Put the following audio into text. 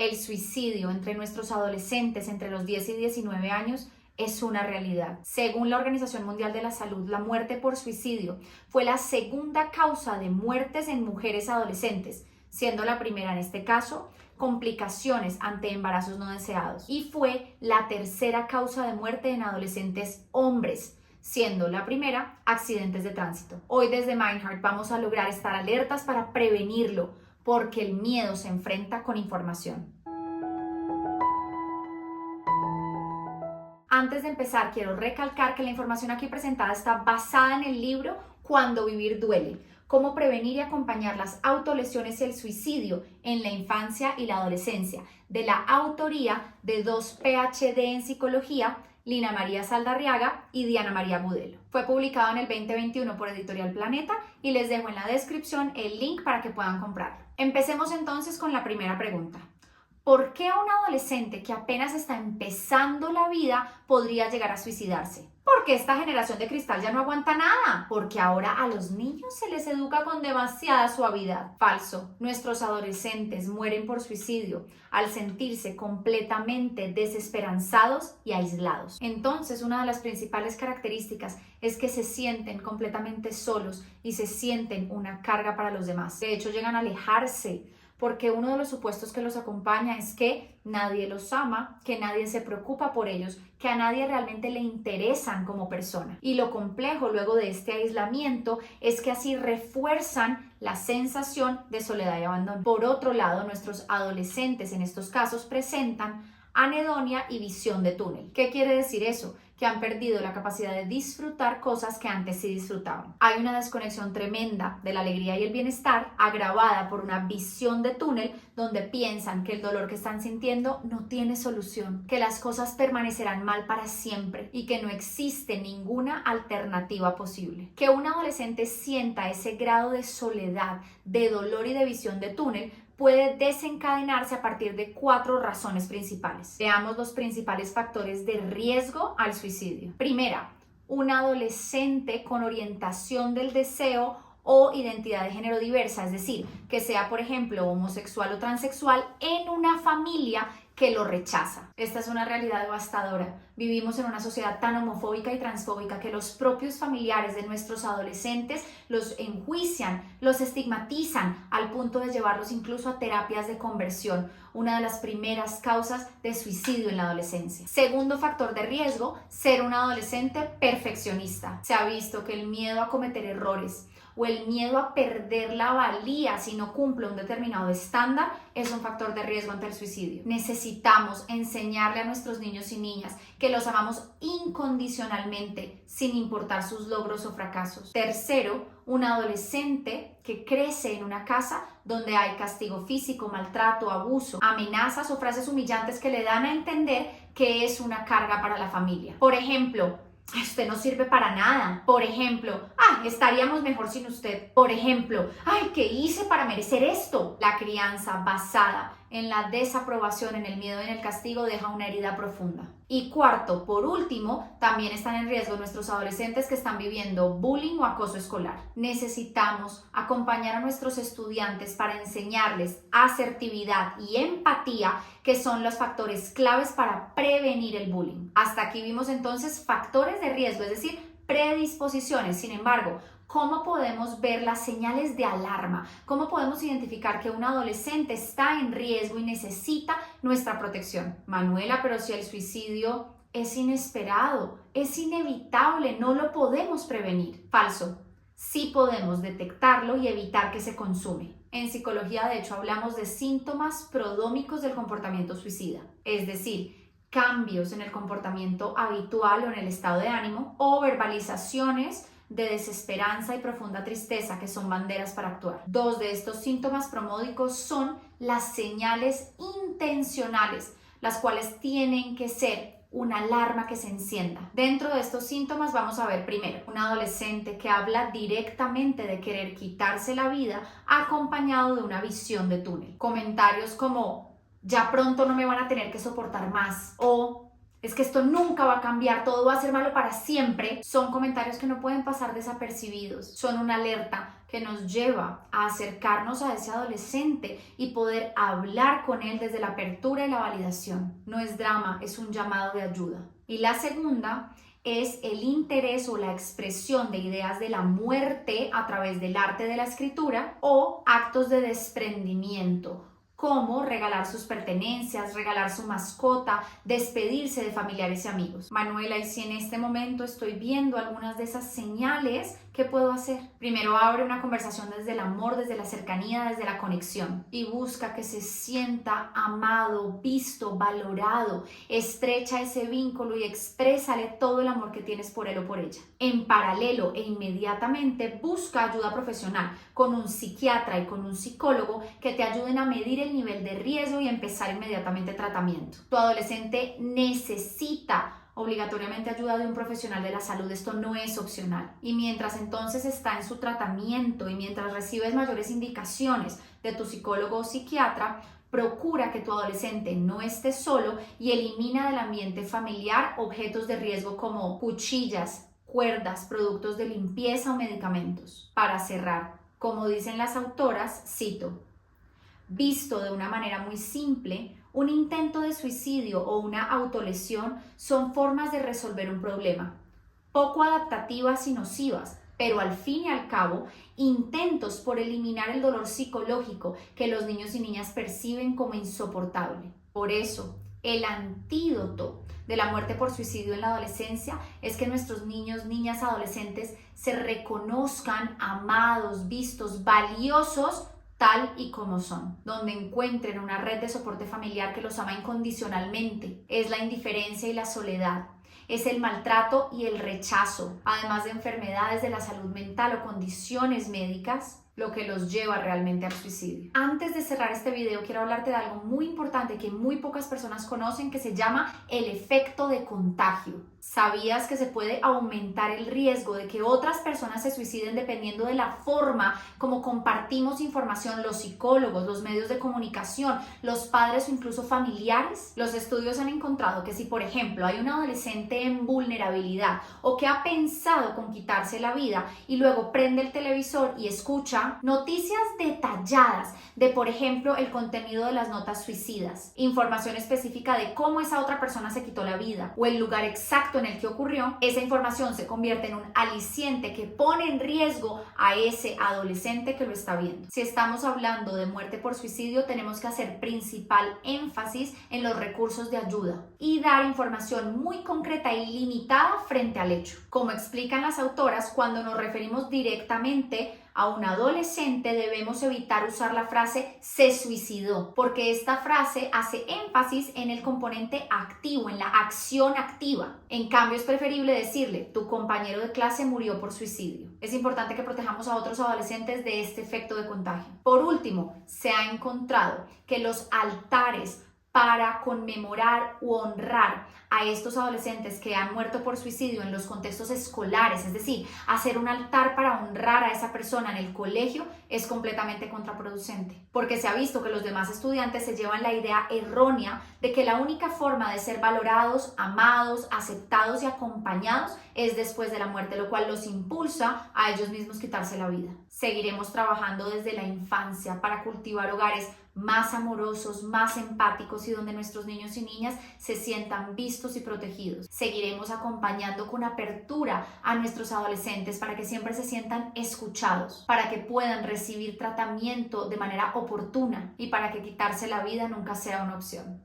El suicidio entre nuestros adolescentes entre los 10 y 19 años es una realidad. Según la Organización Mundial de la Salud, la muerte por suicidio fue la segunda causa de muertes en mujeres adolescentes, siendo la primera en este caso complicaciones ante embarazos no deseados, y fue la tercera causa de muerte en adolescentes hombres, siendo la primera accidentes de tránsito. Hoy desde Mindheart vamos a lograr estar alertas para prevenirlo, porque el miedo se enfrenta con información. Antes de empezar, quiero recalcar que la información aquí presentada está basada en el libro Cuando vivir duele, cómo prevenir y acompañar las autolesiones y el suicidio en la infancia y la adolescencia, de la autoría de 2 PhD en psicología, Lina María Saldarriaga y Diana María Budelo. Fue publicado en el 2021 por Editorial Planeta y les dejo en la descripción el link para que puedan comprarlo. Empecemos entonces con la primera pregunta. ¿Por qué a un adolescente que apenas está empezando la vida podría llegar a suicidarse? Porque esta generación de cristal ya no aguanta nada. Porque ahora a los niños se les educa con demasiada suavidad. Falso. Nuestros adolescentes mueren por suicidio al sentirse completamente desesperanzados y aislados. Entonces, una de las principales características es que se sienten completamente solos y se sienten una carga para los demás. De hecho, llegan a alejarse, porque uno de los supuestos que los acompaña es que nadie los ama, que nadie se preocupa por ellos, que a nadie realmente le interesan como persona. Y lo complejo luego de este aislamiento es que así refuerzan la sensación de soledad y abandono. Por otro lado, nuestros adolescentes en estos casos presentan anedonia y visión de túnel. ¿Qué quiere decir eso? Que han perdido la capacidad de disfrutar cosas que antes sí disfrutaban. Hay una desconexión tremenda de la alegría y el bienestar, agravada por una visión de túnel donde piensan que el dolor que están sintiendo no tiene solución, que las cosas permanecerán mal para siempre y que no existe ninguna alternativa posible. Que un adolescente sienta ese grado de soledad, de dolor y de visión de túnel puede desencadenarse a partir de 4 razones principales. Veamos los principales factores de riesgo al suicidio. Primera, un adolescente con orientación del deseo o identidad de género diversa, es decir, que sea, por ejemplo, homosexual o transexual en una familia que lo rechaza. Esta es una realidad devastadora. Vivimos en una sociedad tan homofóbica y transfóbica que los propios familiares de nuestros adolescentes los enjuician, los estigmatizan al punto de llevarlos incluso a terapias de conversión, una de las primeras causas de suicidio en la adolescencia. Segundo factor de riesgo, ser un adolescente perfeccionista. Se ha visto que el miedo a cometer errores o el miedo a perder la valía si no cumple un determinado estándar es un factor de riesgo ante el suicidio. Necesitamos enseñarle a nuestros niños y niñas que los amamos incondicionalmente, sin importar sus logros o fracasos. Tercero, un adolescente que crece en una casa donde hay castigo físico, maltrato, abuso, amenazas o frases humillantes que le dan a entender que es una carga para la familia. Por ejemplo, usted no sirve para nada. Por ejemplo, estaríamos mejor sin usted. Por ejemplo, ¿qué hice para merecer esto? La crianza basada en la desaprobación, en el miedo y en el castigo deja una herida profunda. Y cuarto, por último, también están en riesgo nuestros adolescentes que están viviendo bullying o acoso escolar. Necesitamos acompañar a nuestros estudiantes para enseñarles asertividad y empatía, que son los factores claves para prevenir el bullying. Hasta aquí vimos entonces factores de riesgo, es decir, predisposiciones. Sin embargo, ¿cómo podemos ver las señales de alarma? ¿Cómo podemos identificar que un adolescente está en riesgo y necesita nuestra protección? Manuela, pero si el suicidio es inesperado, es inevitable, no lo podemos prevenir. Falso. Sí podemos detectarlo y evitar que se consume. En psicología, de hecho, hablamos de síntomas prodrómicos del comportamiento suicida, es decir, cambios en el comportamiento habitual o en el estado de ánimo o verbalizaciones de desesperanza y profunda tristeza que son banderas para actuar. 2 de estos síntomas promódicos son las señales intencionales, las cuales tienen que ser una alarma que se encienda. Dentro de estos síntomas vamos a ver primero un adolescente que habla directamente de querer quitarse la vida acompañado de una visión de túnel. Comentarios como ya pronto no me van a tener que soportar más o es que esto nunca va a cambiar, todo va a ser malo para siempre, son comentarios que no pueden pasar desapercibidos, son una alerta que nos lleva a acercarnos a ese adolescente y poder hablar con él desde la apertura y la validación. No es drama, es un llamado de ayuda. Y la segunda es el interés o la expresión de ideas de la muerte a través del arte de la escritura o actos de desprendimiento, como regalar sus pertenencias, regalar su mascota, despedirse de familiares y amigos. Manuela, y si en este momento estoy viendo algunas de esas señales, ¿qué puedo hacer? Primero abre una conversación desde el amor, desde la cercanía, desde la conexión y busca que se sienta amado, visto, valorado. Estrecha ese vínculo y exprésale todo el amor que tienes por él o por ella. En paralelo e inmediatamente busca ayuda profesional con un psiquiatra y con un psicólogo que te ayuden a medir el nivel de riesgo y empezar inmediatamente tratamiento. Tu adolescente necesita obligatoriamente ayuda de un profesional de la salud, esto no es opcional. Y mientras entonces está en su tratamiento y mientras recibes mayores indicaciones de tu psicólogo o psiquiatra, procura que tu adolescente no esté solo y elimina del ambiente familiar objetos de riesgo como cuchillas, cuerdas, productos de limpieza o medicamentos. Para cerrar, como dicen las autoras, cito: visto de una manera muy simple, un intento de suicidio o una autolesión son formas de resolver un problema, poco adaptativas y nocivas, pero al fin y al cabo, intentos por eliminar el dolor psicológico que los niños y niñas perciben como insoportable. Por eso, el antídoto de la muerte por suicidio en la adolescencia es que nuestros niños, niñas, adolescentes se reconozcan amados, vistos, valiosos, tal y como son, donde encuentren una red de soporte familiar que los ama incondicionalmente. Es la indiferencia y la soledad, es el maltrato y el rechazo, además de enfermedades de la salud mental o condiciones médicas, lo que los lleva realmente al suicidio. Antes de cerrar este video, quiero hablarte de algo muy importante que muy pocas personas conocen, que se llama el efecto de contagio. ¿Sabías que se puede aumentar el riesgo de que otras personas se suiciden dependiendo de la forma como compartimos información los psicólogos, los medios de comunicación, los padres o incluso familiares? Los estudios han encontrado que si, por ejemplo, hay un adolescente en vulnerabilidad o que ha pensado con quitarse la vida y luego prende el televisor y escucha noticias detalladas de, por ejemplo, el contenido de las notas suicidas, información específica de cómo esa otra persona se quitó la vida o el lugar exacto en el que ocurrió, esa información se convierte en un aliciente que pone en riesgo a ese adolescente que lo está viendo. Si estamos hablando de muerte por suicidio, tenemos que hacer principal énfasis en los recursos de ayuda y dar información muy concreta y limitada frente al hecho. Como explican las autoras, cuando nos referimos directamente a un adolescente debemos evitar usar la frase "se suicidó", porque esta frase hace énfasis en el componente activo, en la acción activa. En cambio, es preferible decirle "tu compañero de clase murió por suicidio". Es importante que protejamos a otros adolescentes de este efecto de contagio. Por último, se ha encontrado que los altares para conmemorar u honrar a estos adolescentes que han muerto por suicidio en los contextos escolares, es decir, hacer un altar para honrar a esa persona en el colegio, es completamente contraproducente, porque se ha visto que los demás estudiantes se llevan la idea errónea de que la única forma de ser valorados, amados, aceptados y acompañados es después de la muerte, lo cual los impulsa a ellos mismos quitarse la vida. Seguiremos trabajando desde la infancia para cultivar hogares más amorosos, más empáticos y donde nuestros niños y niñas se sientan vistos y protegidos. Seguiremos acompañando con apertura a nuestros adolescentes para que siempre se sientan escuchados, para que puedan recibir tratamiento de manera oportuna y para que quitarse la vida nunca sea una opción.